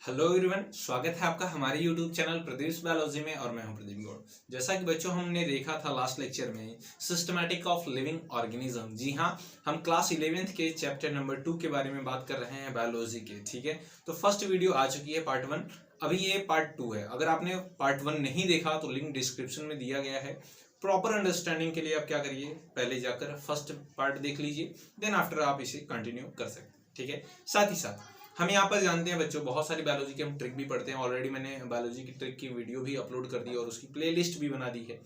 Hello everyone, स्वागत है आपका हमारे यूट्यूब चैनल प्रदीप बायोलॉजी में। और मैं हूं प्रदीप गौड़। जैसा कि बच्चों हमने देखा था लास्ट लेक्चर में सिस्टमैटिक ऑफ लिविंग ऑर्गेनिज्म। जी हाँ, हम क्लास 11th के चैप्टर नंबर 2 के बारे में बात कर रहे हैं बायोलॉजी के। ठीक है, तो फर्स्ट वीडियो आ चुकी है पार्ट 1, अभी ये पार्ट 2 है। अगर आपने पार्ट 1 नहीं देखा तो लिंक डिस्क्रिप्शन में दिया गया है। प्रॉपर अंडरस्टैंडिंग के लिए आप क्या करिए, पहले जाकर फर्स्ट पार्ट देख लीजिए, देन आफ्टर आप इसे कंटिन्यू कर सकते हैं। ठीक है, साथ ही साथ हम यहाँ पर जानते हैं बच्चों, बहुत सारी बायोलॉजी की हम ट्रिक भी पढ़ते हैं। ऑलरेडी मैंने बायोलॉजी की ट्रिक की वीडियो भी अपलोड कर दी और उसकी प्लेलिस्ट भी बना दी है।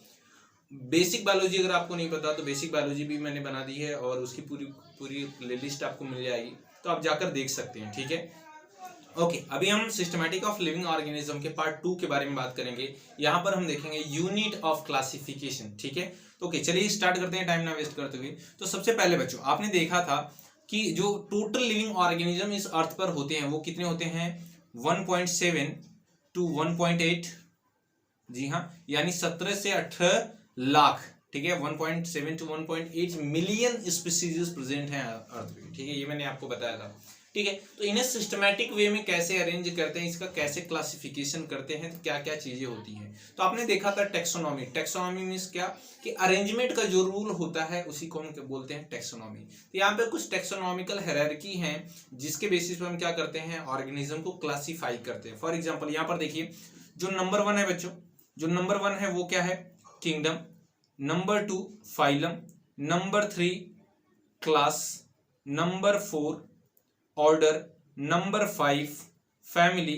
बेसिक बायोलॉजी अगर आपको नहीं पता तो बेसिक बायोलॉजी भी मैंने बना दी है और उसकी पूरी पूरी प्लेलिस्ट आपको मिल जाएगी, तो आप जाकर देख सकते हैं। ठीक है, ओके, अभी हम सिस्टमैटिक ऑफ लिविंग ऑर्गेनिज्म के पार्ट 2 के बारे में बात करेंगे। यहाँ पर हम देखेंगे यूनिट ऑफ क्लासिफिकेशन। ठीक है, तो ओके, चलिए स्टार्ट करते हैं टाइम ना वेस्ट करते हुए। तो सबसे पहले बच्चों आपने देखा था कि जो टोटल लिविंग ऑर्गेनिज्म इस अर्थ पर होते हैं वो कितने होते हैं, 1.7 टू 1.8। जी हाँ, यानी 17 से 18 लाख। ठीक है, 1.7 टू 1.8 मिलियन स्पीसीज प्रेजेंट हैं अर्थ पे। ठीक है, ये मैंने आपको बताया था। ठीक है, तो इन्हें सिस्टमैटिक वे में कैसे अरेंज करते हैं, इसका कैसे क्लासिफिकेशन करते हैं, तो क्या क्या चीजें होती हैं। तो आपने देखा था टेक्सोनॉमी। टेक्सोनॉमी मीन्स क्या कि अरेंजमेंट का जो रूल होता है उसी को हम बोलते हैं टेक्सोनॉमी। तो यहाँ पे कुछ टेक्सोनॉमिकल हायरार्की हैं जिसके बेसिस पर हम क्या करते हैं, ऑर्गेनिज्म को क्लासीफाई करते हैं। फॉर एग्जाम्पल यहाँ पर देखिए, जो नंबर 1 है बच्चों, जो नंबर 1 है वो क्या है, kingdom. Number 2 phylum. Number 3 class. Number 4 order. Number 5 family.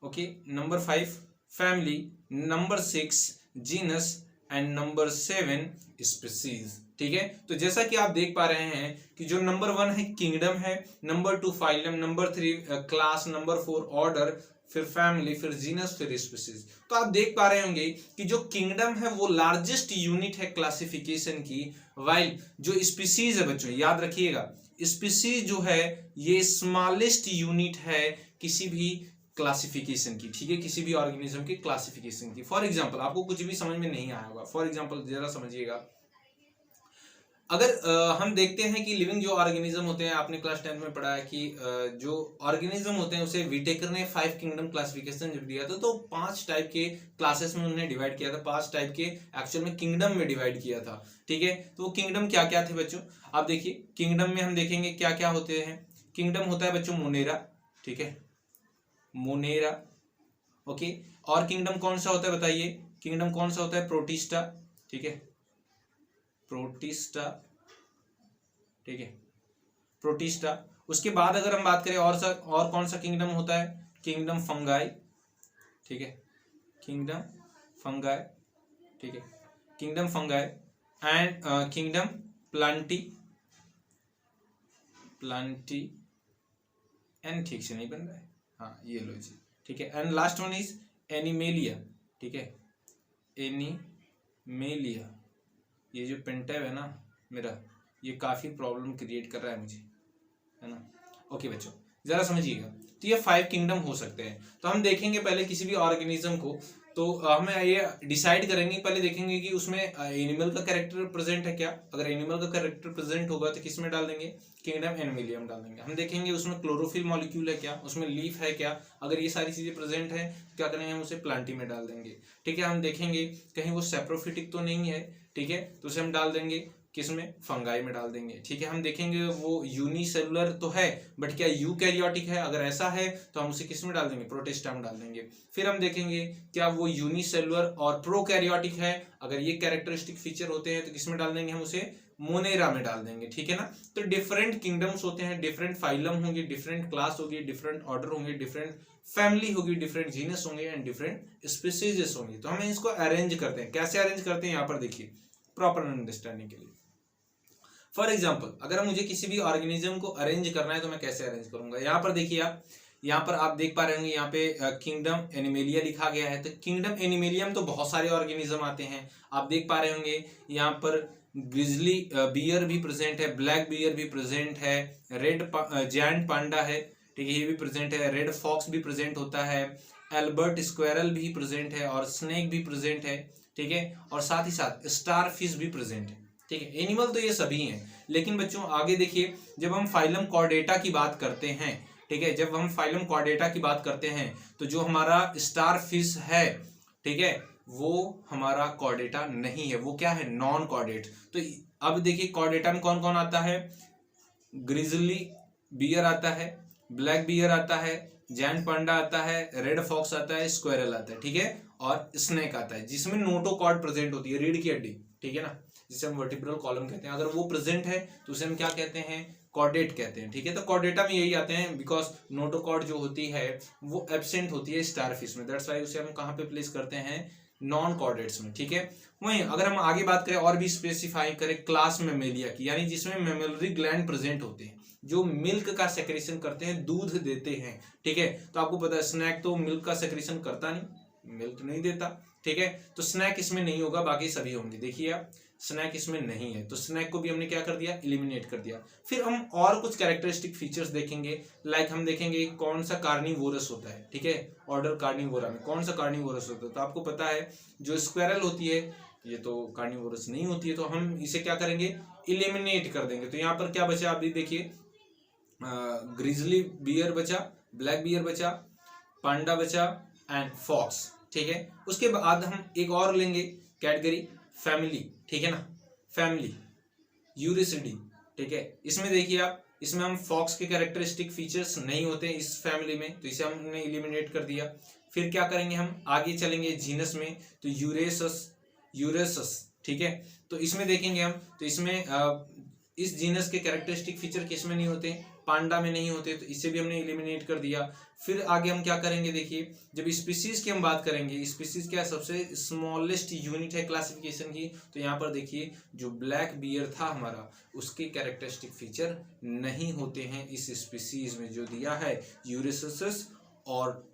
Okay, number 5 family. Number 6 genus and number 7 species. ठीक है, तो जैसा कि आप देख पा रहे हैं कि जो नंबर 1 है किंगडम है, number 2 phylum, number 3 class, number 4 order, फिर फैमिली, फिर जीनस, फिर स्पीसीज। तो आप देख पा रहे होंगे कि जो किंगडम है वो लार्जेस्ट यूनिट है क्लासिफिकेशन की, वाइल जो स्पीसीज है बच्चों याद रखिएगा, स्पीसीज जो है ये स्मॉलेस्ट यूनिट है किसी भी क्लासिफिकेशन की। ठीक है, किसी भी ऑर्गेनिज्म की क्लासिफिकेशन की। फॉर एग्जांपल आपको कुछ भी समझ में नहीं आया होगा, फॉर एग्जांपल जरा समझिएगा, अगर हम देखते हैं कि लिविंग जो ऑर्गेनिज्म होते हैं, आपने क्लास 10 में पढ़ा है कि जो ऑर्गेनिज्म होते हैं उसे विटेकर ने 5 किंगडम क्लासिफिकेशन जब दिया था तो 5 टाइप के क्लासेस में उन्होंने डिवाइड किया था, 5 टाइप के एक्चुअल में किंगडम में डिवाइड किया था। ठीक है, तो वो किंगडम क्या क्या थे बच्चों, आप देखिए किंगडम में हम देखेंगे क्या क्या होते हैं। किंगडम होता है बच्चों मोनेरा। ठीक है, मोनेरा। ओके, और किंगडम कौन सा होता है बताइए, किंगडम कौन सा होता है, प्रोटिस्टा। ठीक है, प्रोटिस्टा। ठीक है, प्रोटिस्टा। उसके बाद अगर हम बात करें और कौन सा किंगडम होता है, किंगडम फंगाई। ठीक है, किंगडम फंगाई। ठीक है, kingdom fungi and kingdom Plantae. Plantae and ठीक से नहीं बन रहा है, हाँ ये लो जी। ठीक है, and last one is animalia. ठीक है, एनिमेलिया। ये जो पेंटैब है ना मेरा, ये काफी प्रॉब्लम क्रिएट कर रहा है मुझे, है ना। ओके बच्चों जरा समझिएगा, तो ये 5 किंगडम हो सकते हैं। तो हम देखेंगे पहले किसी भी ऑर्गेनिज्म को, तो हम ये डिसाइड करेंगे, पहले देखेंगे कि उसमें एनिमल का कैरेक्टर प्रेजेंट है क्या। अगर एनिमल का कैरेक्टर प्रेजेंट होगा तो किस में डाल देंगे, किंगडम एनिमेलियम डाल देंगे। हम देखेंगे उसमें क्लोरोफिल मॉलिक्यूल है क्या, उसमें लीफ है क्या। अगर ये सारी चीजें प्रेजेंट है क्या करेंगे, हम उसे प्लांटी में डाल देंगे। ठीक है, हम देखेंगे कहीं वो सेप्रोफिटिक तो नहीं है। ठीक है, तो उसे हम डाल देंगे किसमें, फंगाई में डाल देंगे। ठीक है, हम देखेंगे वो यूनिसेलुलर तो है बट क्या यूकैरियोटिक है, अगर ऐसा है तो हम उसे किस में डाल देंगे, प्रोटिस्टा में डाल देंगे। फिर हम देखेंगे क्या वो यूनिसेलुलर और प्रोकैरियोटिक है, अगर ये कैरेक्टरिस्टिक फीचर होते हैं तो किस में डाल देंगे, हम उसे मोनेरा में डाल देंगे। ठीक है ना, तो डिफरेंट किंगडम्स होते हैं, डिफरेंट फाइलम होंगे, डिफरेंट क्लास होगी, डिफरेंट ऑर्डर होंगे, डिफरेंट फैमिली होगी, डिफरेंट जीनस होंगे एंड डिफरेंट स्पीसीज होंगे। तो हम इसको अरेंज करते हैं, कैसे अरेंज करते हैं यहाँ पर देखिए प्रॉपर अंडरस्टैंडिंग के लिए। फॉर एग्जाम्पल अगर मुझे किसी भी ऑर्गेनिज्म को अरेंज करना है तो मैं कैसे अरेंज करूंगा, यहाँ पर देखिए आप, यहाँ पर आप देख पा रहे होंगे यहाँ पे किंगडम एनिमेलिया लिखा गया है। तो किंगडम एनिमेलियम तो बहुत सारे ऑर्गेनिज्म आते हैं, आप देख पा रहे होंगे यहाँ पर ग्रिजली बियर भी प्रेजेंट है, ब्लैक बियर भी प्रेजेंट है, रेड जायंट पांडा है। ठीक है, ये भी प्रेजेंट है, रेड फॉक्स भी प्रेजेंट होता है, एल्बर्ट स्क्वेरल भी प्रेजेंट है और स्नेक भी प्रेजेंट है। ठीक है, और साथ ही साथ स्टार फिश भी प्रेजेंट है। ठीक है, एनिमल तो ये सभी हैं, लेकिन बच्चों आगे देखिए जब हम फाइलम कॉर्डेटा की बात करते हैं, ठीक है, जब हम फाइलम कॉर्डेटा की बात करते हैं तो जो हमारा स्टार फिश है, ठीक है, वो हमारा कॉर्डेटा नहीं है, वो क्या है, नॉन कॉर्डेट। तो अब देखिए कॉर्डेटा में कौन कौन आता है, ग्रिजली बियर आता है, ब्लैक बियर आता है, जैंट पांडा आता है, रेड फॉक्स आता है, स्क्वेरल आता है, ठीक है, और स्नेक आता है, जिसमें नोटोकॉर्ड प्रेजेंट होती है, रीढ़ की हड्डी, ठीक है ना, जिसे हम वर्टिब्रल कॉलम कहते हैं। अगर वो प्रेजेंट है तो उसे हम क्या कहते हैं, कॉर्डेट कहते हैं, ठीक है। तो कॉर्डेटा में यही आते हैं, बिकॉज नोटोकॉर्ड जो होती है वो एब्सेंट होती है स्टारफिश में, दैट्स व्हाई उसे हम कहाँ पे प्लेस करते हैं, नॉन कॉर्डेट्स में, ठीक है। वहीं अगर हम आगे बात करें और भी स्पेसिफाई करें क्लास मेमेलिया की, यानी जिसमें मेमोरी ग्लैंड प्रेजेंट होते हैं, जो मिल्क का सेक्रेशन करते हैं, दूध देते हैं, ठीक है। तो आपको पता है स्नैक तो मिल्क का सेक्रेशन करता नहीं, मिल्क नहीं देता, ठीक है। तो स्नैक इसमें नहीं होगा, बाकी सभी होंगे। देखिए आप, स्नैक इसमें नहीं है, तो स्नैक को भी हमने क्या कर दिया, एलिमिनेट कर दिया। फिर हम और कुछ कैरेक्टरिस्टिक फीचर्स देखेंगे, लाइक हम देखेंगे कौन सा कार्निवोरस होता है, ठीक है, ऑर्डर कार्निवोरा में कौन सा कार्निवोरस होता है। तो आपको पता है जो स्क्वेरल होती है ये तो कार्निवोरस नहीं होती है, तो हम इसे क्या करेंगे, एलिमिनेट कर देंगे। तो यहाँ पर क्या बचा, आप भी देखिए, ग्रिजली बियर बचा, ब्लैक बियर बचा, पांडा बचा एंड फॉक्स, ठीक है। उसके बाद हम एक और लेंगे कैटेगरी, फैमिली, ठीक है ना, फैमिली यूरिसिडी, ठीक है। इसमें देखिए आप, इसमें हम फॉक्स के कैरेक्टरिस्टिक फीचर्स नहीं होते इस फैमिली में, तो इसे हमने एलिमिनेट कर दिया। फिर क्या करेंगे, हम आगे चलेंगे जीनस में, तो यूरेसस, ठीक है। तो इसमें देखेंगे हम, तो इसमें इस जीनस के कैरेक्टरिस्टिक फीचर किसमें नहीं होते, पांडा में नहीं होते, तो इसे भी हमने एलिमिनेट कर दिया। फिर आगे हम क्या करेंगे, देखिए जब स्पीसीज की हम बात करेंगे, स्पीसीज क्या सबसे स्मॉलेस्ट यूनिट है क्लासिफिकेशन की, तो यहाँ पर देखिए जो ब्लैक बियर था हमारा, उसके कैरेक्टरिस्टिक फीचर नहीं होते हैं इस स्पीसीज में, जो दिया है यूरिसस और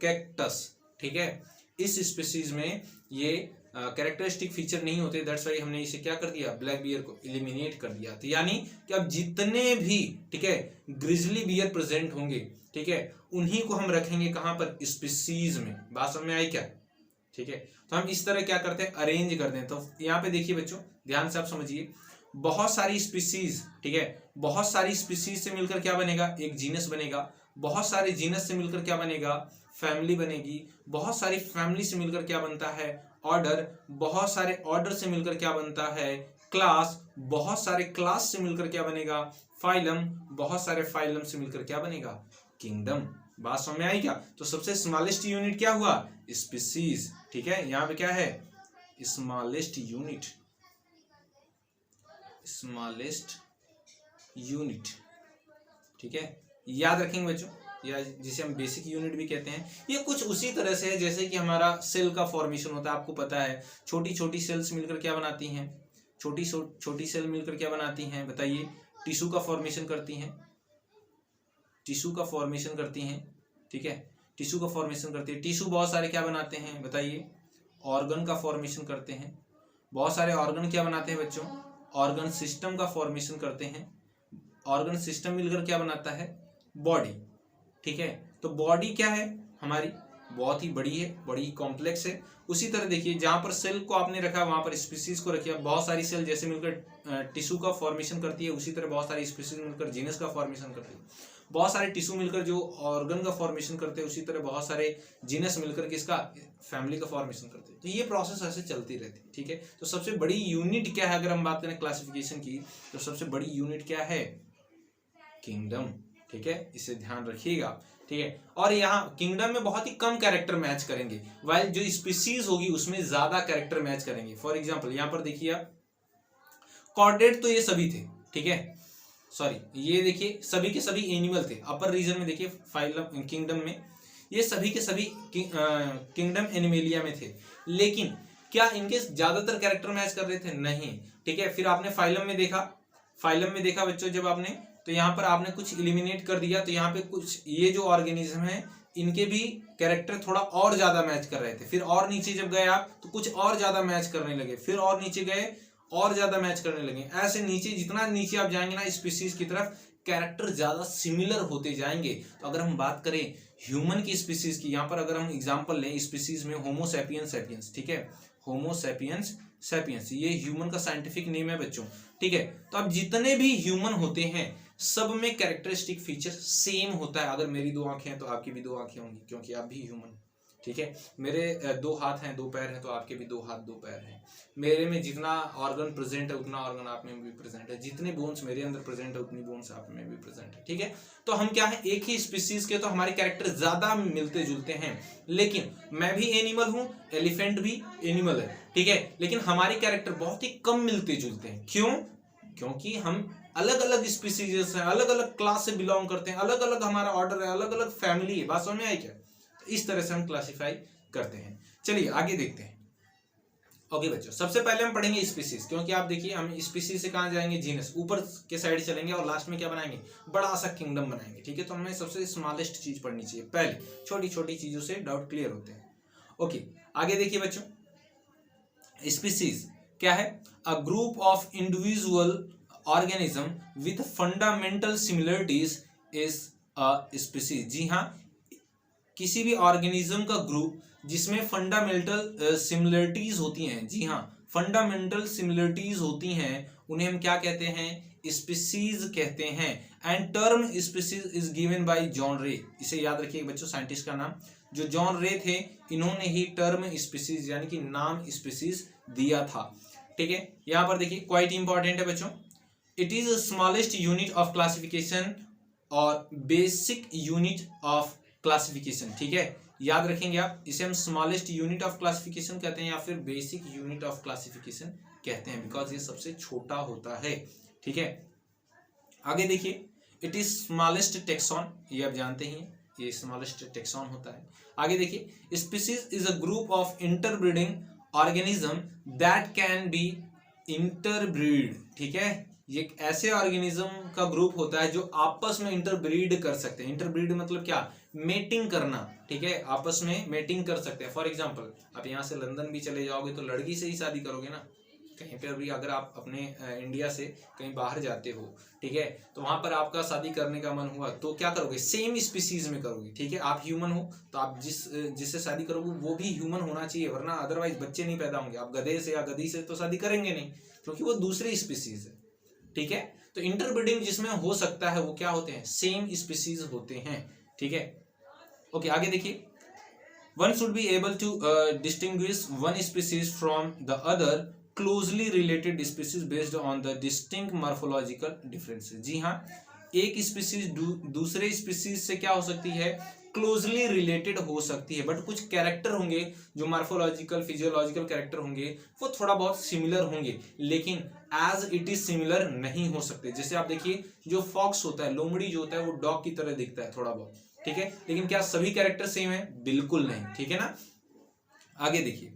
कैक्टस, ठीक है। इस स्पीसीज में ये कैरेक्टरिस्टिक फीचर नहीं होते, दैट्स वाई हमने इसे क्या कर दिया, ब्लैक बियर को एलिमिनेट कर दिया। तो यानी कि अब जितने भी, ठीक है, ग्रिजली बियर प्रेजेंट होंगे, ठीक है, उन्हीं को हम रखेंगे कहां पर, स्पीसीज में। बात समझ में आई क्या, ठीक है। तो हम इस तरह क्या करते हैं, अरेंज करते हैं। तो यहाँ पे देखिए बच्चों, ध्यान से आप समझिए, बहुत सारी स्पीसीज, ठीक है, बहुत सारी स्पीसीज से मिलकर क्या बनेगा, एक जीनस बनेगा, बहुत सारे जीनस से मिलकर क्या बनेगा, फैमिली बनेगी, बहुत सारी फैमिली से मिलकर क्या बनता है, ऑर्डर, बहुत सारे ऑर्डर से मिलकर क्या बनता है, क्लास, बहुत सारे क्लास से मिलकर क्या बनेगा, फाइलम, बहुत सारे फाइलम से मिलकर क्या बनेगा, किंगडम। बात समझ में आई क्या। तो सबसे स्मॉलेस्ट यूनिट क्या हुआ, स्पीसीज, ठीक है। यहाँ पे क्या है, स्मॉलेस्ट यूनिट, स्मॉलेस्ट यूनिट, ठीक है, याद रखेंगे बच्चों, या जिसे हम बेसिक यूनिट भी कहते हैं। ये कुछ उसी तरह से है जैसे कि हमारा सेल का फॉर्मेशन होता है, आपको पता है छोटी छोटी सेल्स मिलकर क्या बनाती हैं, छोटी सेल मिलकर क्या बनाती हैं, बताइए, टिश्यू का फॉर्मेशन करती हैं, टिश्यू का फॉर्मेशन करती हैं, ठीक है, टिश्यू का फॉर्मेशन करती है। टिश्यू बहुत सारे क्या बनाते हैं, बताइए, ऑर्गन का फॉर्मेशन करते हैं। बहुत सारे ऑर्गन क्या बनाते हैं बच्चों, ऑर्गन सिस्टम का फॉर्मेशन करते हैं। ऑर्गन सिस्टम मिलकर क्या बनाता है, बॉडी, ठीक है। तो बॉडी क्या है हमारी, बहुत ही बड़ी है, बड़ी कॉम्प्लेक्स है। उसी तरह देखिए, जहां पर सेल को आपने रखा वहां पर स्पीसीज को रखिए। बहुत सारी सेल जैसे मिलकर टिश्यू का फॉर्मेशन करती है, उसी तरह बहुत सारी स्पीसीज मिलकर जीनस का फॉर्मेशन करती है। बहुत सारे टिश्यू मिलकर जो ऑर्गन का फॉर्मेशन करते हैं, उसी तरह बहुत सारे जीनस मिलकर किसका, फैमिली का फॉर्मेशन करते हैं। तो ये प्रोसेस ऐसे चलती रहती है, ठीक है। तो सबसे बड़ी यूनिट क्या है, अगर हम बात करें क्लासिफिकेशन की, तो सबसे बड़ी यूनिट क्या है, किंगडम, ठीक है, इसे ध्यान रखिएगा, ठीक है। और यहाँ किंगडम में बहुत ही कम कैरेक्टर मैच करेंगे, वाइल जो स्पीसीज होगी उसमें ज्यादा कैरेक्टर मैच करेंगे। फॉर एग्जांपल यहाँ पर देखिए आप, कॉर्डेट तो ये सभी थे, ठीक है, सॉरी ये देखिए सभी के सभी एनिमल थे। अपर रीजन में देखिए फाइलम किंगडम में ये सभी के सभी किंगडम एनिमेलिया में थे, लेकिन क्या इनके ज्यादातर कैरेक्टर मैच कर रहे थे, नहीं, ठीक है। फिर आपने फाइलम में देखा बच्चों, जब आपने, तो यहाँ पर आपने कुछ एलिमिनेट कर दिया, तो यहाँ पे कुछ ये जो ऑर्गेनिज्म है इनके भी कैरेक्टर थोड़ा और ज्यादा मैच कर रहे थे। फिर और नीचे जब गए आप तो कुछ और ज्यादा मैच करने लगे, फिर और नीचे गए और ज्यादा मैच करने लगे। ऐसे नीचे, जितना नीचे आप जाएंगे ना स्पीसीज की तरफ, कैरेक्टर ज्यादा सिमिलर होते जाएंगे। तो अगर हम बात करें ह्यूमन की स्पीसीज की, यहाँ पर अगर हम एग्जाम्पल लें स्पीसीज में, होमो सैपियंस सैपियंस, ठीक है, होमो सैपियंस सैपियंस, ये ह्यूमन का साइंटिफिक नेम है बच्चों, ठीक है। तो अब जितने भी ह्यूमन होते हैं सब में कैरेक्टरिस्टिक फीचर सेम होता है। अगर मेरी 2 आंखें हैं तो आपकी भी 2 आंखें होंगी, क्योंकि आप भी ह्यूमन, ठीक है। मेरे 2 हाथ हैं 2 पैर हैं तो आपके भी 2 हाथ 2 पैर हैं। मेरे में जितना ऑर्गन प्रेजेंट है उतना ऑर्गन आप में भी प्रेजेंट है, जितने बोन्स मेरे अंदर प्रेजेंट है उतनी बोन्स आप में भी प्रेजेंट है, ठीक है। तो हम क्या है, एक ही स्पीसीज के, तो हमारे कैरेक्टर ज्यादा मिलते जुलते हैं। लेकिन मैं भी एनिमल हूं, एलिफेंट भी एनिमल है, ठीक है, लेकिन हमारे कैरेक्टर बहुत ही कम मिलते जुलते हैं। क्यों? क्योंकि हम अलग अलग स्पीसीज हैं, अलग अलग क्लास से बिलोंग करते हैं, अलग अलग हमारा ऑर्डर है, अलग अलग फैमिली है। बात समझ में आई क्या? इस तरह से हम क्लासिफाई करते हैं। चलिए आगे देखते हैं। ओके बच्चों, सबसे पहले हम पढ़ेंगे स्पीसीज, क्योंकि आप देखिए हम स्पीसीज से कहां जाएंगे, जीनस, ऊपर के साइड चलेंगे और लास्ट में क्या बनाएंगे, बड़ा सा किंगडम बनाएंगे, ठीक है। तो हमें सबसे स्मॉलेस्ट चीज पढ़नी चाहिए पहले, छोटी छोटी चीजों से डाउट क्लियर होते हैं। ओके आगे देखिए बच्चों, स्पीसीज क्या है, a group of individual organism with fundamental similarities is a species. जी हाँ, किसी भी ऑर्गेनिज्म का ग्रुप जिसमें फंडामेंटल सिमिलरिटीज होती हैं, जी हाँ फंडामेंटल सिमिलरिटीज होती हैं, उन्हें हम क्या कहते हैं, स्पीसीज कहते हैं। And term species is given by John रे। इसे याद रखिए बच्चों, साइंटिस्ट का नाम जो जॉन रे थे, इन्होंने ही टर्म स्पीसीज यानी कि नाम स्पीसीज दिया था, ठीक है। यहां पर देखिए क्वाइट इंपॉर्टेंट है बच्चों, it is smallest unit of classification और बेसिक यूनिट ऑफ क्लासिफिकेशन, ठीक है, याद रखेंगे आप। इसे हम स्मॉलेस्ट यूनिट ऑफ क्लासिफिकेशन कहते हैं या फिर बेसिक यूनिट ऑफ क्लासिफिकेशन कहते हैं, बिकॉज ये सबसे छोटा होता है, ठीक है। आगे देखिए, इट इज स्मॉलेस्ट टेक्सॉन, ये आप जानते ही हैं, ये स्मॉलेस्ट टेक्सॉन होता है। आगे देखिए, species is a group of interbreeding organism that can be interbreed, ठीक है। ये एक ऐसे ऑर्गेनिज्म का ग्रुप होता है जो आपस में इंटरब्रीड कर सकते हैं। इंटरब्रीड मतलब क्या, मेटिंग करना, ठीक है, आपस में मेटिंग कर सकते हैं। फॉर एग्जांपल, आप यहाँ से लंदन भी चले जाओगे तो लड़की से ही शादी करोगे ना, कहीं पर भी अगर आप अपने इंडिया से कहीं बाहर जाते हो, ठीक है, तो वहां पर आपका शादी करने का मन हुआ तो क्या करोगे, सेम स्पीसीज में करोगे, ठीक है। आप ह्यूमन हो तो आप जिससे शादी करोगे वो भी ह्यूमन होना चाहिए, वरना अदरवाइज बच्चे नहीं पैदा होंगे। आप गधे से या गधी से तो शादी करेंगे नहीं, क्योंकि वो दूसरी स्पीसीज है, ठीक है। तो इंटरब्रीडिंग जिसमें हो सकता है वो क्या होते हैं, सेम स्पीसीज होते हैं, ठीक है। ओके आगे देखिए, one should be able to distinguish one species from the other closely related species based on the distinct morphological differences. जी हाँ, एक स्पीसीज दूसरे स्पीसीज से क्या हो सकती है, क्लोजली रिलेटेड हो सकती है, बट कुछ कैरेक्टर होंगे जो मॉर्फोलॉजिकल फिजियोलॉजिकल कैरेक्टर होंगे वो थोड़ा बहुत सिमिलर होंगे, लेकिन एज इट इज सिमिलर नहीं हो सकते। जैसे आप देखिए, जो फॉक्स होता है, लोमड़ी जो होता है, वो डॉग की तरह दिखता है थोड़ा बहुत, ठीक है, लेकिन क्या सभी कैरेक्टर सेम है, बिल्कुल नहीं, ठीक है ना। आगे देखिए,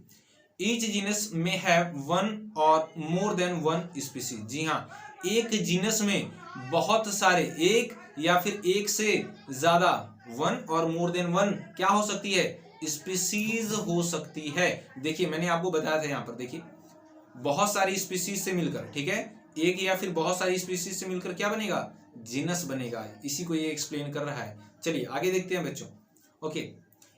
ईच जीनस में हैव वन और मोर देन वन स्पीसीज। जी हाँ, एक जीनस में बहुत सारे, एक या फिर एक से ज्यादा, वन और मोर देन वन क्या हो सकती है, स्पीसीज हो सकती है। देखिए मैंने आपको बताया था, यहाँ पर देखिए, बहुत सारी स्पीसीज से मिलकर, ठीक है, एक या फिर बहुत सारी स्पीसीज से मिलकर क्या बनेगा, जीनस बनेगा। इसी को ये एक्सप्लेन कर रहा है। चलिए आगे देखते हैं बच्चों। Okay,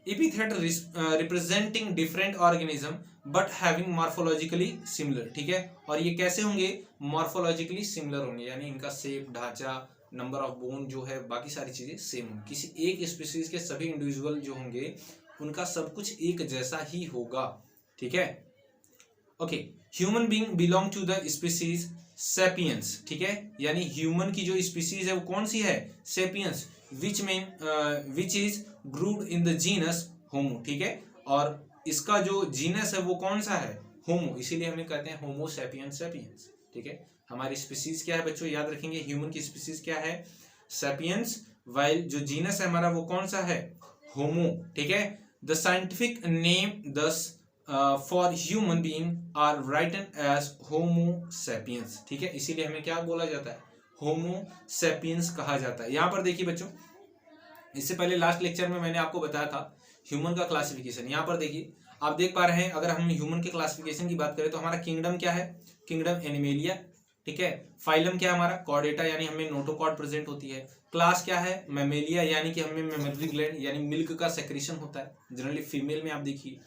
epithet representing different organism but having morphologically similar, ठीक है, और ये कैसे होंगे, मॉर्फोलॉजिकली सिमिलर होंगे, यानी इनका शेप, ढांचा, नंबर ऑफ बोन जो है, बाकी सारी चीजें सेम होंगी। किसी एक स्पीसीज के सभी इंडिविजुअल जो होंगे उनका सब कुछ एक जैसा ही होगा, ठीक है। Okay, human being belong to the species sapiens, ठीक है, यानी ह्यूमन की जो स्पीसीज है वो कौन सी है, sapiens, which is grouped in the genus Homo, ठीक है, और इसका जो जीनस है वो कौन सा है, होमो, इसीलिए हमें कहते हैं होमो सेपियंस सेपियंस, ठीक है। हमारी स्पीसीज क्या है बच्चों, याद रखेंगे, ह्यूमन की स्पीसीज क्या है, सेपियंस, वाइल जो जीनस है हमारा वो कौन सा है, होमो, ठीक है। The scientific name thus for human being are written as Homo sapiens, ठीक है, इसीलिए हमें क्या बोला जाता है, होमो सेपियंस कहा जाता है। यहां पर देखिए बच्चों, इससे पहले लास्ट लेक्चर में मैंने आपको बताया था ह्यूमन का क्लासिफिकेशन। यहाँ पर देखिए, आप देख पा रहे हैं, अगर हम ह्यूमन के क्लासिफिकेशन की बात करें तो हमारा किंगडम क्या है, किंगडम एनिमेलिया, ठीक है। फाइलम क्या है हमारा, कॉर्डेटा, यानी हमें नोटोकॉर्ड प्रेजेंट होती है। क्लास क्या है, मैमेलिया, यानी कि हमें मेमोरी ग्लैंड यानी मिल्क का सेक्रेशन होता है, जनरली फीमेल में आप देखिए,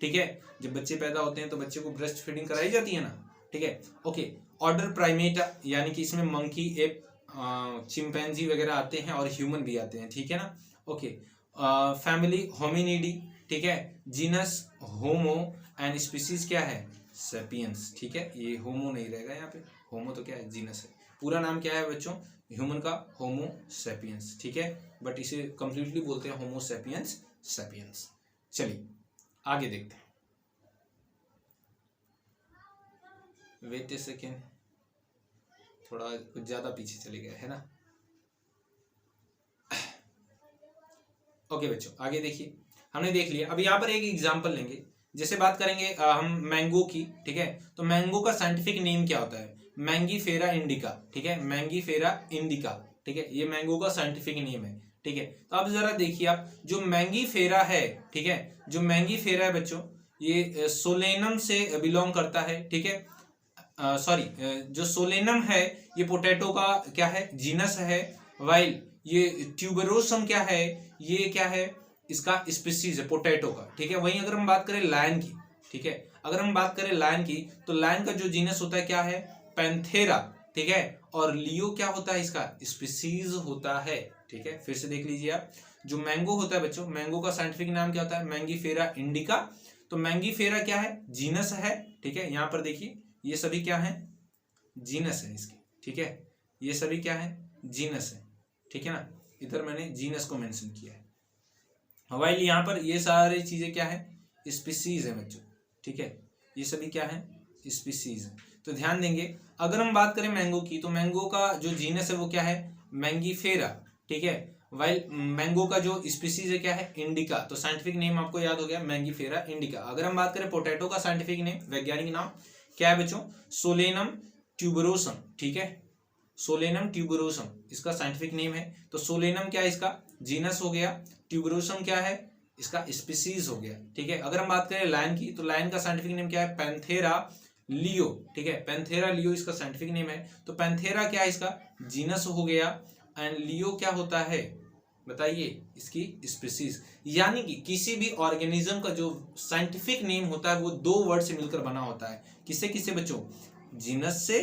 ठीक है। जब बच्चे पैदा होते हैं तो बच्चे को ब्रेस्ट फीडिंग कराई जाती है ना, ठीक है। ओके, ऑर्डर प्राइमेटा, यानी कि इसमें मंकी, एप, चिंपैंजी वगैरह आते हैं और ह्यूमन भी आते हैं, ठीक है ना। ओके, फैमिली होमिनिडी, ठीक है, जीनस होमो एंड स्पीसीज क्या है, सेपियंस, ठीक है। ये होमो नहीं रहेगा यहाँ पे, होमो तो क्या है, जीनस है। पूरा नाम क्या है बच्चों ह्यूमन का, होमो सेपियंस, ठीक है, बट इसे कंप्लीटली बोलते हैं होमो सेपियंस सेपियंस। चलिए आगे देखते हैं। वेट ए सेकेंड, थोड़ा कुछ ज्यादा पीछे चले गए है ना। ओके बच्चों आगे देखिए, हमने देख लिया। अब यहाँ पर एक एग्जांपल लेंगे, जैसे बात करेंगे हम मैंगो की, ठीक है। तो मैंगो का साइंटिफिक नेम क्या होता है, मैंगीफेरा इंडिका, ठीक है, मैंगीफेरा इंडिका, ठीक है, ये मैंगो का साइंटिफिक नेम है, ठीक है। तो अब जरा देखिए आप, जो मैंगीफेरा है, ठीक है, जो मैंगीफेरा है बच्चों, ये सोलेनम से बिलोंग करता है, ठीक है। सॉरी, जो सोलेनम है ये पोटैटो का क्या है, जीनस है, वाइल ये ट्यूबरोसम क्या है, ये क्या है, इसका स्पीसीज है पोटैटो का, ठीक है। वहीं अगर हम बात करें लायन की, ठीक है, अगर हम बात करें लायन की, तो लायन का जो जीनस होता है क्या है, पैंथेरा, ठीक है, और लियो क्या होता है, इसका स्पीसीज होता है, ठीक है। फिर से देख लीजिए आप, जो मैंगो होता है बच्चों, मैंगो का साइंटिफिक नाम क्या होता है, मैंगीफेरा इंडिका। तो मैंगीफेरा क्या है, जीनस है, ठीक है। यहाँ पर देखिए ये सभी क्या है, जीनस है इसके, ठीक है, ये सभी क्या है, जीनस है, ठीक है ना। इधर मैंने जीनस को मेंशन किया है, वाइल यहाँ पर ये सारी चीजें क्या है, स्पीसीज है बच्चों, ठीक है, ये सभी क्या है, स्पीसीज है। तो ध्यान देंगे, अगर हम बात करें मैंगो की, तो मैंगो का जो जीनस है वो क्या है, मैंगीफेरा, ठीक है, वाइल मैंगो का जो स्पीसीज है क्या है, इंडिका। तो साइंटिफिक नेम आपको याद हो गया, मैंगीफेरा इंडिका। अगर हम बात करें पोटैटो का साइंटिफिक नेम, वैज्ञानिक नाम क्या है बच्चों, सोलेनम ट्यूबरोसम, ठीक है, सोलेनम ट्यूबरोसम इसका साइंटिफिक नेम है। तो सोलेनम क्या है, इसका जीनस हो गया, ट्यूबरोसम क्या है, इसका स्पीसीज हो गया, ठीक है। अगर हम बात करें लायन की, तो लायन का साइंटिफिक नेम क्या है, पैंथेरा लियो, ठीक है, पैंथेरा लियो इसका साइंटिफिक नेम है। तो पैंथेरा क्या है, इसका जीनस हो गया, एंड लियो क्या होता है बताइए, इसकी स्पीसीज। यानी कि किसी भी ऑर्गेनिज्म का जो साइंटिफिक नेम होता है वो दो वर्ड से मिलकर बना होता है, किससे किससे बच्चों, जीनस से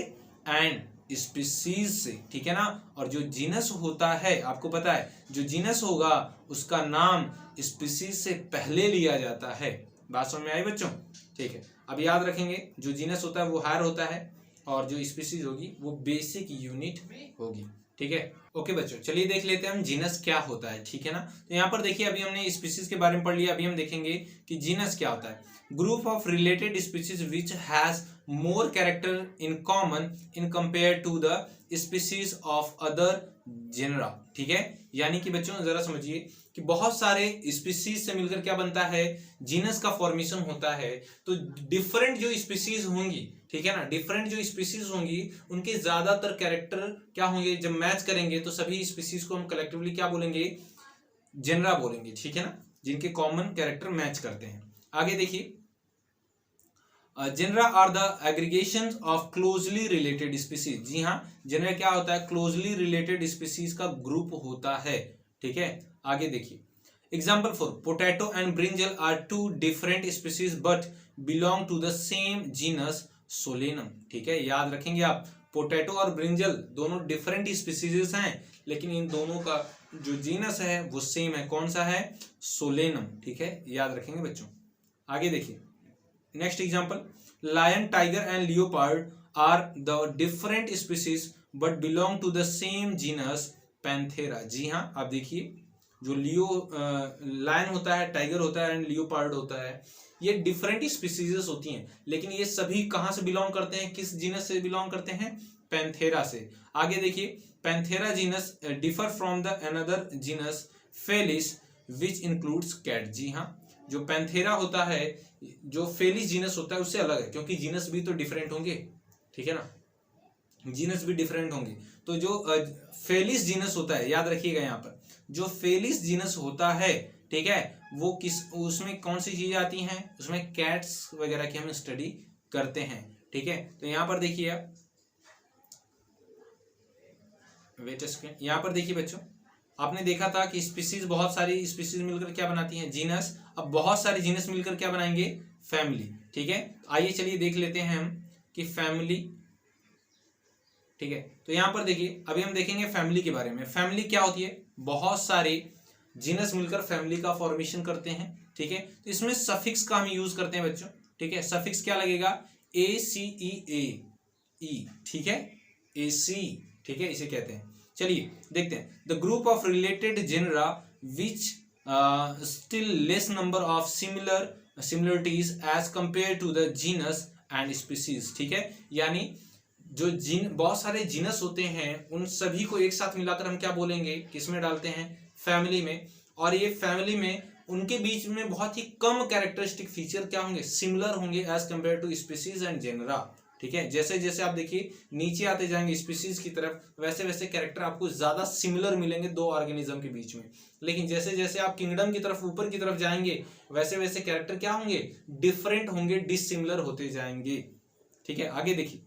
एंड स्पीसीज से, ठीक है ना। और जो जीनस होता है आपको पता है, जो जीनस होगा उसका नाम स्पीसीज से पहले लिया जाता है। बात समझ में आई बच्चों, ठीक है। अब याद रखेंगे, जो जीनस होता है वो हायर होता है, और जो स्पीसीज होगी वो बेसिक यूनिट होगी, ठीक है। ओके बच्चों, चलिए देख लेते हैं हम जीनस क्या होता है, ठीक है ना। तो यहाँ पर देखिए, अभी हमने स्पीसीज के बारे में पढ़ लिया, अभी हम देखेंगे कि जीनस क्या होता है। Group of related species which has more character in common in compare to the species of other genera, ठीक है। यानी कि बच्चों जरा समझिए कि बहुत सारे स्पीसीज से मिलकर क्या बनता है, जीनस का फॉर्मेशन होता है। तो डिफरेंट जो स्पीसीज होंगी, ठीक है ना, डिफरेंट जो स्पीसीज होंगी उनके ज्यादातर कैरेक्टर क्या होंगे, जब मैच करेंगे तो सभी स्पीसीज को हम कलेक्टिवली क्या बोलेंगे, जेनरा बोलेंगे, ठीक है ना, जिनके कॉमन कैरेक्टर मैच करते हैं। आगे देखिए, genera are the aggregation of closely related species. जी हाँ, जेनरा क्या होता है, क्लोजली रिलेटेड स्पीसीज का ग्रुप होता है, ठीक है। आगे देखिए, example for potato and brinjal are two different species but belong to the same genus Solanum, ठीक है। याद रखेंगे आप, पोटैटो और ब्रिंजल दोनों डिफरेंट स्पीसीज हैं, लेकिन इन दोनों का जो जीनस है वो सेम है, कौन सा है, सोलेनम, ठीक है, याद रखेंगे बच्चों। आगे देखिए, next example, lion tiger and leopard are the different species but belong to the same genus Panthera. जी हाँ, आप देखिए, जो लायन होता है, टाइगर होता है एंड लियोपार्ड होता है, ये डिफरेंट स्पीसीज होती हैं, लेकिन ये सभी कहां से बिलोंग करते हैं, किस जीनस से बिलोंग करते हैं, पैंथेरा से। आगे देखिए, Panthera genus differ from the another genus Felis which includes cat. जी हाँ, जो पैंथेरा होता है, जो फेलिस जीनस होता है उससे अलग है, क्योंकि जीनस भी तो डिफरेंट होंगे, ठीक है ना, जीनस भी डिफरेंट होंगे। तो जो फेलिस जीनस होता है, याद रखिएगा यहाँ पर, जो फेलिस जीनस होता है, ठीक है, वो किस, उसमें कौन सी चीजें आती हैं, उसमें कैट्स वगैरह की हम स्टडी करते हैं, ठीक है। तो यहाँ पर देखिए आप, वेट अ सेकेंड, यहाँ पर देखिए बच्चों, आपने देखा था कि स्पीसीज, बहुत सारी स्पीसीज मिलकर क्या बनाती हैं, जीनस। अब बहुत सारे जीनस मिलकर क्या बनाएंगे, फैमिली, ठीक है। आइए चलिए देख लेते हैं हम कि फैमिली, ठीक है। तो यहाँ पर देखिए अभी हम देखेंगे फैमिली के बारे में। फैमिली क्या होती है, बहुत सारे जीनस मिलकर फैमिली का फॉर्मेशन करते हैं, ठीक है। तो इसमें सफिक्स का हम यूज करते हैं बच्चों, ठीक है। सफिक्स क्या लगेगा, ACEA, ठीक है, AC, ठीक है, इसे कहते हैं। चलिए देखते हैं, the group of related genera which still less number of similarities as compare to the genus and species, ठीक है। यानी जो बहुत सारे जीनस होते हैं उन सभी को एक साथ मिलाकर हम क्या बोलेंगे, किसमें डालते हैं, फैमिली में। और ये फैमिली में उनके बीच में बहुत ही कम कैरेक्टरिस्टिक फीचर क्या होंगे, सिमिलर होंगे as compare to species and genera, ठीक है। जैसे जैसे आप देखिए नीचे आते जाएंगे स्पीसीज की तरफ, वैसे वैसे कैरेक्टर आपको ज्यादा सिमिलर मिलेंगे दो ऑर्गेनिज्म के बीच में। लेकिन जैसे जैसे आप किंगडम की तरफ ऊपर की तरफ जाएंगे वैसे वैसे कैरेक्टर क्या होंगे, डिफरेंट होंगे, डिसिमिलर होते जाएंगे, ठीक है। आगे देखिए,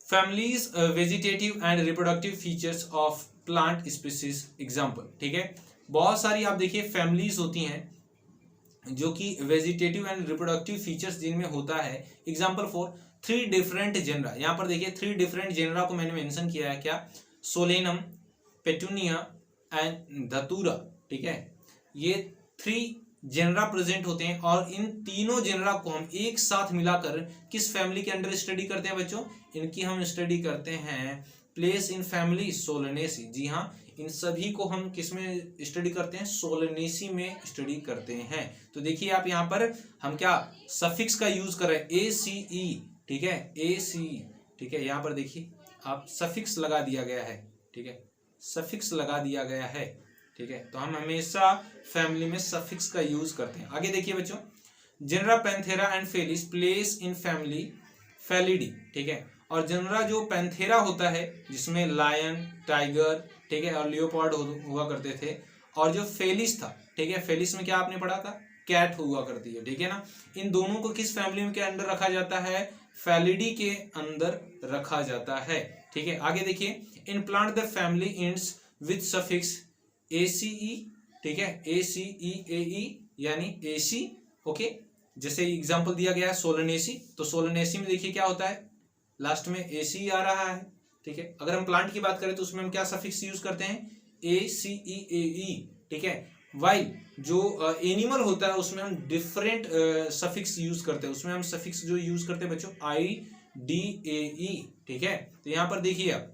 families vegetative and reproductive features of plant species example, ठीक है। बहुत सारी आप देखिए फैमिलीज होती हैं जो कि वेजिटेटिव एंड रिप्रोडक्टिव फीचर्स जिनमें होता है। एग्जाम्पल फॉर 3 डिफरेंट जेनरा, यहाँ पर देखिए 3 डिफरेंट जेनरा को मैंने मेंशन किया है, क्या, सोलेनम, पेटूनिया एंड धतूरा, ठीक है। ये 3 जेनरा प्रेजेंट होते हैं और इन तीनों जेनरा को हम एक साथ मिलाकर किस फैमिली के अंडर स्टडी करते हैं बच्चों, इनकी हम स्टडी करते हैं प्लेस इन फैमिली सोलनेसी। जी हाँ, इन सभी को हम किस में स्टडी करते हैं, सोलनेसी में स्टडी करते हैं। तो देखिए आप यहाँ पर हम क्या सफिक्स का यूज कर रहे हैं, ACE, ठीक है, AC, ठीक है। यहाँ पर देखिए आप सफिक्स लगा दिया गया है, ठीक है, सफिक्स लगा दिया गया है, ठीक है। तो हम हमेशा फैमिली में सफिक्स का यूज करते हैं। आगे देखिए बच्चों, genera Panthera and Felis place in family Felidae, ठीक है। और जेनरा जो पैंथेरा होता है जिसमें लायन, टाइगर, ठीक है, और लियोपार्ड हुआ करते थे, और जो फेलिस था, ठीक है, फेलिस में क्या आपने पढ़ा था, कैट हुआ करती है, ठीक है ना। इन दोनों को किस फैमिली के अंदर रखा जाता है, फेलिडी के अंदर रखा जाता है, ठीक है। आगे देखिए, in plant the family ends with suffix ACE, ठीक है, ACEAE यानी AC, ओके। जैसे एग्जांपल दिया गया है सोलनेसी, तो सोलनेसी में देखिए क्या होता है, लास्ट में AC आ रहा है, ठीक है। अगर हम प्लांट की बात करें तो उसमें हम क्या सफिक्स यूज करते हैं, ACEAE, ठीक है। वाइल जो एनिमल होता है उसमें हम डिफरेंट सफिक्स यूज करते हैं, उसमें हम सफिक्स जो यूज करते हैं बच्चों IDAE, ठीक है। तो यहाँ पर देखिए आप,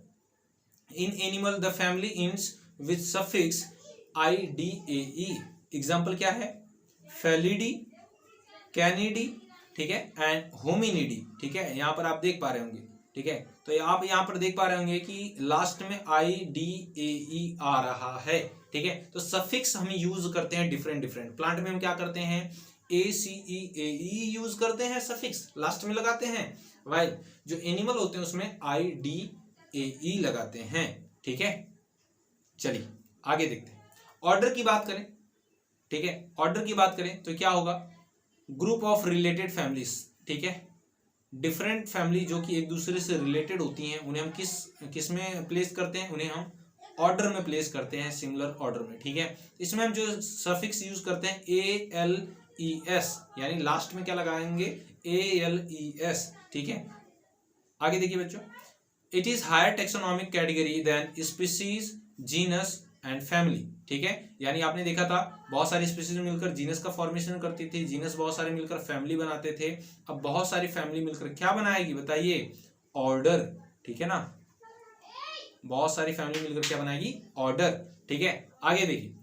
in animal the family ends with suffix IDAE। Example क्या है, फेलिडी, कैनिडी, ठीक है, एंड होमिनिडी, ठीक है। यहाँ पर आप देख पा रहे होंगे, ठीक है। तो आप यहाँ पर देख पा रहे होंगे कि लास्ट में IDAE आ रहा है, ठीक है। तो सफिक्स हम यूज करते हैं डिफरेंट डिफरेंट। प्लांट में हम क्या करते हैं, ACEAE यूज करते हैं, सफिक्स लास्ट में लगाते हैं। वाइल जो एनिमल होते हैं उसमें IDAE लगाते हैं, ठीक है। चलिए आगे देखते हैं, ऑर्डर की बात करें, ठीक है। ऑर्डर की बात करें तो क्या होगा, ग्रुप ऑफ रिलेटेड फैमिलीज, ठीक है। डिफरेंट फैमिली जो कि एक दूसरे से रिलेटेड होती हैं उन्हें हम किस में प्लेस करते हैं, उन्हें हम ऑर्डर में प्लेस करते हैं, सिमिलर ऑर्डर में, ठीक है। इसमें हम जो सफिक्स यूज करते हैं ALES, यानी लास्ट में क्या लगाएंगे, ALES, ठीक है। आगे देखिए बच्चों, it is higher taxonomic category than species, genus and family, ठीक है। यानी आपने देखा था बहुत सारी स्पीसीज मिलकर जीनस का फॉर्मेशन करती थी, जीनस बहुत सारे मिलकर फैमिली बनाते थे। अब बहुत सारी फैमिली मिलकर क्या बनाएगी बताइए, ऑर्डर, ठीक है ना। बहुत सारी फैमिली मिलकर क्या बनाएगी, ऑर्डर, ठीक है। आगे देखिए,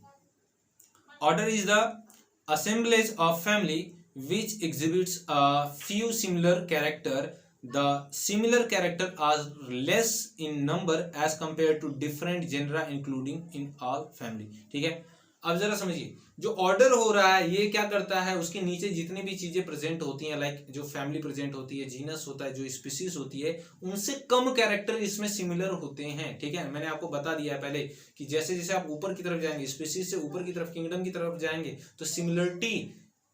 order is the assemblage of family which exhibits a few similar character. The similar character are less in number as compared to different genera including in all family, ठीक है। अब जरा समझिए, जो ऑर्डर हो रहा है ये क्या करता है, उसके नीचे जितनी भी चीजें प्रेजेंट होती हैं, लाइक जो फैमिली प्रेजेंट होती है, जीनस होता है, जो स्पीसीज होती है, उनसे कम कैरेक्टर इसमें सिमिलर होते हैं, ठीक है। मैंने आपको बता दिया है पहले कि जैसे जैसे आप ऊपर की तरफ जाएंगे, स्पीसीज से ऊपर की तरफ, किंगडम की तरफ जाएंगे तो सिमिलरिटी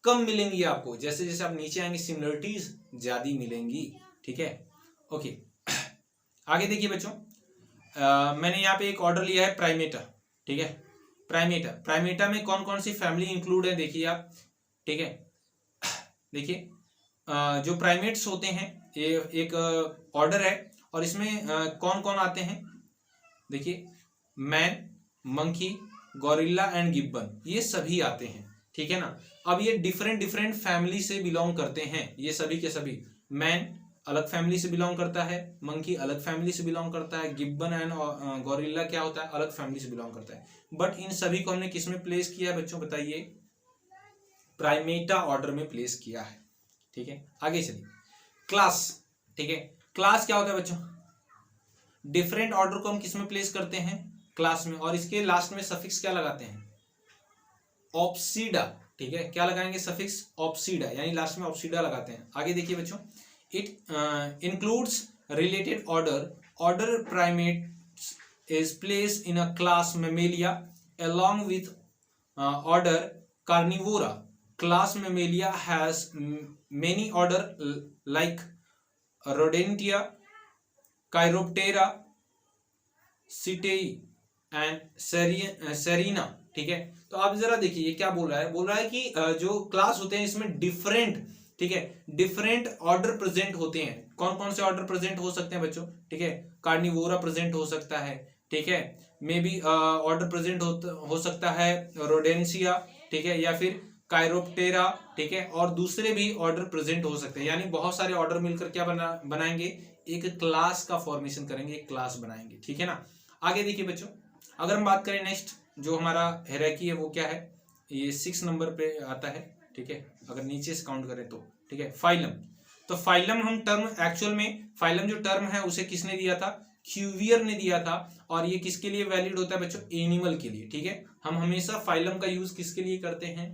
कम मिलेंगी आपको, जैसे जैसे आप नीचे आएंगे सिमिलरिटीज ज्यादा मिलेंगी, ठीक है। ओके, आगे देखिए बच्चों, मैंने यहाँ पे एक ऑर्डर लिया है प्राइमेटा, ठीक है। प्राइमेटा में कौन कौन सी फैमिली इंक्लूड है देखिए आप, ठीक है। देखिए जो प्राइमेट्स होते हैं ये एक ऑर्डर है, और इसमें कौन कौन आते हैं, देखिए man, monkey, gorilla and Gibbon, ये सभी आते हैं, ठीक है ना। अब ये डिफरेंट डिफरेंट फैमिली से बिलोंग करते हैं, ये सभी के सभी। मैन अलग फैमिली से बिलोंग करता है, मंकी अलग फैमिली से बिलोंग करता है, गिब्बन एंड गोरिल्ला क्या होता है, अलग फैमिली से बिलोंग करता है। बट इन सभी को हमने किस में प्लेस किया है बच्चों, बताइए, प्राइमेटा ऑर्डर में प्लेस किया है, ठीक है। आगे चलिए, क्लास, ठीक है। क्लास क्या होता है बच्चों, डिफरेंट ऑर्डर को हम किस में प्लेस करते हैं, क्लास में, और इसके लास्ट में सफिक्स क्या लगाते हैं, ऑप्सीडा, ठीक है। क्या लगाएंगे, सफिक्स ऑप्सीडा, यानी लास्ट में ऑप्सीडा लगाते हैं। आगे देखिए बच्चों, it includes related order, order primates is place in a class Mammalia along with order carnivora. Class Mammalia has many order like Rodentia, Chiroptera, Cetei and Serena, ठीक है। तो आप जरा देखिए ये क्या बोल रहा है, बोल रहा है कि जो क्लास होते हैं इसमें डिफरेंट, ठीक है, डिफरेंट ऑर्डर प्रेजेंट होते हैं। कौन कौन से ऑर्डर प्रेजेंट हो सकते हैं बच्चों, ठीक है, कार्निवोरा प्रेजेंट हो सकता है, ठीक है, मे बी ऑर्डर प्रेजेंट हो सकता है रोडेंसिया, ठीक है, या फिर कायरोप्टेरा, ठीक है, और दूसरे भी ऑर्डर प्रेजेंट हो सकते हैं। यानी बहुत सारे ऑर्डर मिलकर क्या बनाएंगे, एक क्लास का फॉर्मेशन करेंगे, एक क्लास बनाएंगे, ठीक है ना। आगे देखिए बच्चों, अगर हम बात करें नेक्स्ट जो हमारा हायरार्की है वो क्या है, ये 6 नंबर पे आता है, ठीक है, अगर नीचे से काउंट करें तो, ठीक है, फाइलम। तो फाइलम हम टर्म, एक्चुअल में फाइलम जो टर्म है उसे किसने दिया था, क्यूवियर ने दिया था, और ये किसके लिए वैलिड होता है बच्चों, एनिमल के लिए, ठीक है। हम हमेशा फाइलम का यूज किसके लिए करते हैं,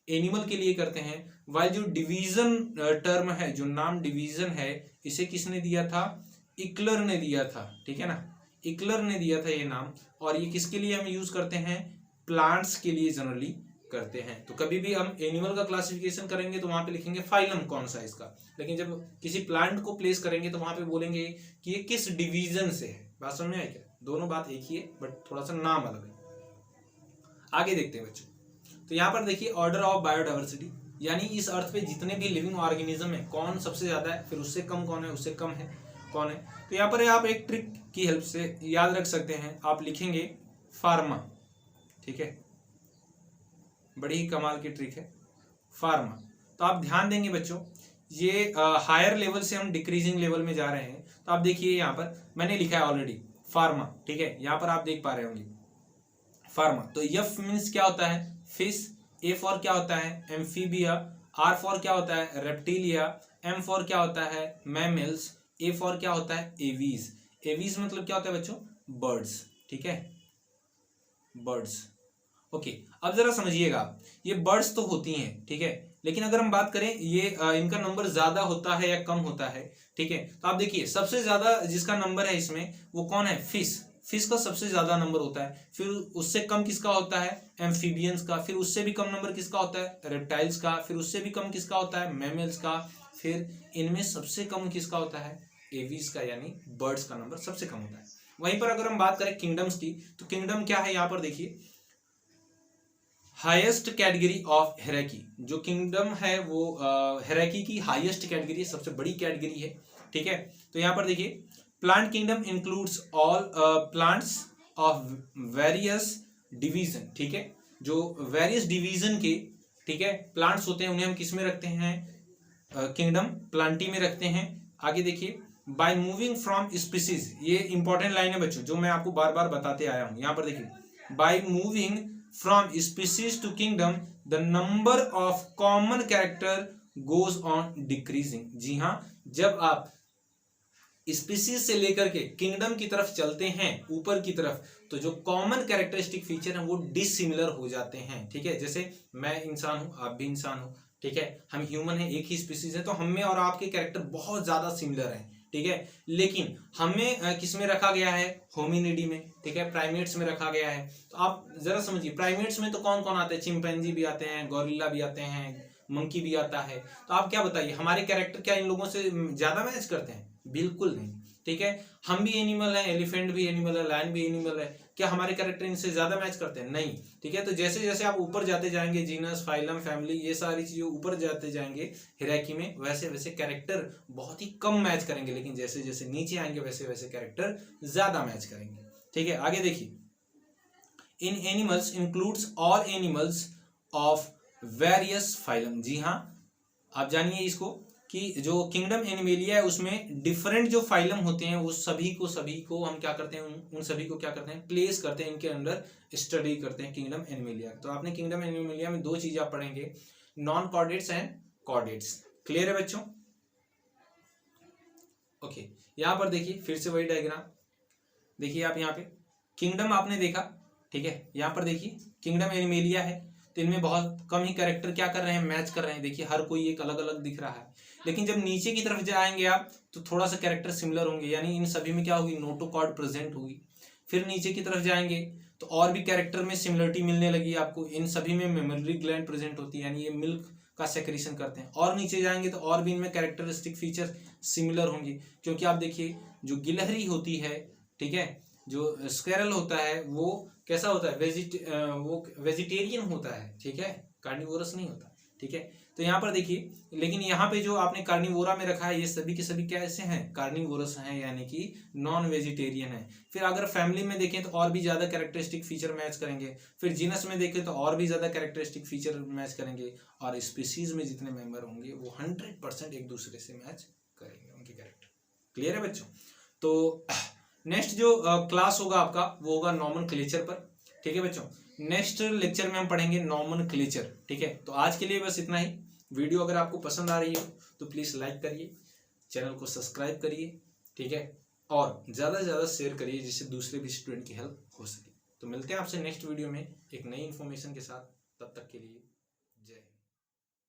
एनिमल के लिए करते हैं। वाइल जो डिवीजन टर्म है, जो नाम डिवीजन है, इसे किसने दिया था, इक्लर ने दिया था, ठीक है ना, इक्लर ने दिया था ये नाम। और ये किसके लिए हम यूज करते हैं, प्लांट्स के लिए जनरली करते हैं। तो कभी भी हम एनिमल का क्लासिफिकेशन करेंगे तो वहां पे लिखेंगे फाइलम कौन सा इसका, लेकिन जब किसी प्लांट को प्लेस करेंगे तो वहां पे बोलेंगे कि ये किस डिवीजन से है। बात समझ में आई क्या, दोनों बात एक ही है बट थोड़ा सा नाम अलग है। आगे देखते हैं बच्चों, तो यहाँ पर देखिए ऑर्डर ऑफ बायोडाइवर्सिटी, यानी इस अर्थ पे जितने भी लिविंग ऑर्गेनिज्म है कौन सबसे ज्यादा है, फिर उससे कम कौन है, उससे कम है कौन है। तो यहाँ पर आप एक ट्रिक की हेल्प से याद रख सकते हैं, आप लिखेंगे फार्मा, ठीक है, बड़ी ही कमाल की ट्रिक है फार्मा। तो आप ध्यान देंगे बच्चों, ये हायर लेवल से हम डिक्रीजिंग लेवल में जा रहे हैं। तो आप देखिए यहाँ पर मैंने लिखा है ऑलरेडी फार्मा, ठीक है, यहाँ पर आप देख पा रहे होंगे फार्मा। तो एफ मीन्स क्या होता है, फिश, ए फॉर क्या होता है, एम्फीबिया, आर फॉर क्या होता है, रेप्टिलिया, एम फॉर क्या होता है, मैमल्स, ए फॉर क्या होता है, एवीज। एवीज मतलब क्या होता है बच्चों, बर्ड्स, ठीक है, बर्ड्स। ओके, अब जरा समझिएगा, ये बर्ड्स तो होती हैं, ठीक है, लेकिन अगर हम बात करें ये इनका नंबर ज्यादा होता है या कम होता है, ठीक है। तो आप देखिए सबसे ज्यादा जिसका नंबर है इसमें वो कौन है, फिश, फिश का सबसे ज्यादा नंबर होता है। फिर उससे कम किसका होता है, एम्फीबियंस का। फिर उससे भी कम नंबर किसका होता है, रेप्टाइल्स का। फिर उससे भी कम किसका होता है, मैमल्स का। फिर इनमें सबसे कम किसका होता है, एवीज का, यानी बर्ड्स का नंबर सबसे कम होता है। वहीं पर अगर हम बात करें किंगडम्स की, तो किंगडम क्या है, यहाँ पर देखिए हाईएस्ट कैटेगरी ऑफ हायरार्की, जो किंगडम है वो हायरार्की की हाईएस्ट कैटेगरी, सबसे बड़ी कैटेगरी है, ठीक है। तो यहाँ पर देखिए plant kingdom includes all plants of various division, ठीक है, जो वेरियस डिवीजन के, ठीक है, प्लांट्स होते हैं उन्हें हम किस में रखते हैं, किंगडम प्लांटी में रखते हैं। आगे देखिए बाय मूविंग फ्रॉम स्पीसीज, ये इंपॉर्टेंट लाइन है बच्चों जो मैं आपको बार बार बताते आया हूं। यहाँ पर देखिए by moving from species to kingdom the number of common character goes on decreasing. जी हाँ, जब आप स्पीसीज से लेकर के किंगडम की तरफ चलते हैं ऊपर की तरफ, तो जो कॉमन कैरेक्टरिस्टिक फीचर है वो डिसिमिलर हो जाते हैं, ठीक है। जैसे मैं इंसान हूं, आप भी इंसान हो, ठीक है, हम ह्यूमन है, एक ही स्पीसीज है, तो हमें और आपके कैरेक्टर बहुत ज्यादा सिमिलर हैं, ठीक है। लेकिन हमें किस में रखा गया है, होमिनिडी में, ठीक है, प्राइमेट्स में रखा गया है। तो आप जरा समझिए प्राइमेट्स में तो कौन कौन आते हैं, चिंपैंजी भी आते हैं, गोरिल्ला भी आते हैं, मंकी भी आता है। तो आप क्या बताइए हमारे कैरेक्टर क्या इन लोगों से ज्यादा मैच करते हैं, बिल्कुल नहीं, ठीक है। हम भी एनिमल है, एलिफेंट भी एनिमल है, लायन भी एनिमल है, क्या हमारे कैरेक्टर इनसे ज्यादा मैच करते हैं? नहीं। ठीक है, तो जैसे जैसे आप ऊपर जाते जाएंगे, जीनस, फाइलम, फैमिली, ये सारी चीजें ऊपर जाते जाएंगे हिरार्की में, वैसे वैसे कैरेक्टर बहुत ही कम मैच करेंगे, लेकिन जैसे जैसे नीचे आएंगे वैसे वैसे कैरेक्टर ज्यादा मैच करेंगे। ठीक है, आगे देखिए, in animals includes all animals of various phylum. जी हाँ, आप जानिए इसको कि जो किंगडम एनिमेलिया है उसमें डिफरेंट जो फाइलम होते हैं उस सभी को हम क्या करते हैं, उन सभी को क्या करते हैं, प्लेस करते हैं, इनके अंदर स्टडी करते हैं किंगडम एनिमेलिया। तो आपने किंगडम एनिमेलिया में दो चीजें आप पढ़ेंगे, non chordates and chordates. Clear है बच्चों? ओके, यहां पर देखिए फिर से वही डायग्राम देखिए आप, यहाँ पे किंगडम आपने देखा, ठीक है, यहाँ पर देखिए किंगडम एनिमेलिया है, तो इनमें बहुत कम ही कैरेक्टर क्या कर रहे हैं, मैच कर रहे हैं। देखिए हर कोई एक अलग अलग दिख रहा है, लेकिन जब नीचे की तरफ जाएंगे आप तो थोड़ा सा कैरेक्टर सिमिलर होंगे, यानी इन सभी में क्या होगी, नोटोकॉर्ड प्रेजेंट होगी। फिर नीचे की तरफ जाएंगे तो और भी कैरेक्टर में सिमिलरिटी मिलने लगी आपको, इन सभी में मेमोरी ग्लैंड प्रेजेंट होती है, यानी ये मिल्क का सेक्रेशन करते हैं। और नीचे जाएंगे तो और भी इनमें कैरेक्टरिस्टिक फीचर सिमिलर होंगे, क्योंकि आप देखिए जो गिलहरी होती है, ठीक है, जो स्क्वेरल होता है वो कैसा होता है, वो वेजिटेरियन होता है, ठीक है, कार्निवोरस नहीं होता। ठीक है, तो यहाँ पर देखिए, लेकिन यहाँ पे जो आपने कार्निवोरा में रखा है ये सभी के सभी कैसे हैं, कार्निवोरस हैं, यानी कि नॉन वेजिटेरियन है। फिर अगर फैमिली में देखें तो और भी ज्यादा कैरेक्टरिस्टिक फीचर मैच करेंगे, फिर जीनस में देखें तो और भी ज्यादा कैरेक्टरिस्टिक फीचर मैच करेंगे, और स्पीसीज में जितने मेंबर होंगे वो 100% एक दूसरे से मैच करेंगे उनके कैरेक्टर। क्लियर है बच्चों? तो नेक्स्ट जो क्लास होगा आपका वो होगा नॉमेनक्लेचर पर। ठीक है बच्चों, नेक्स्ट लेक्चर में हम पढ़ेंगे नॉमेनक्लेचर। ठीक है, तो आज के लिए बस इतना ही। वीडियो अगर आपको पसंद आ रही हो तो प्लीज़ लाइक करिए, चैनल को सब्सक्राइब करिए, ठीक है, और ज़्यादा से ज़्यादा शेयर करिए जिससे दूसरे भी स्टूडेंट की हेल्प हो सके। तो मिलते हैं आपसे नेक्स्ट वीडियो में एक नई इन्फॉर्मेशन के साथ, तब तक के लिए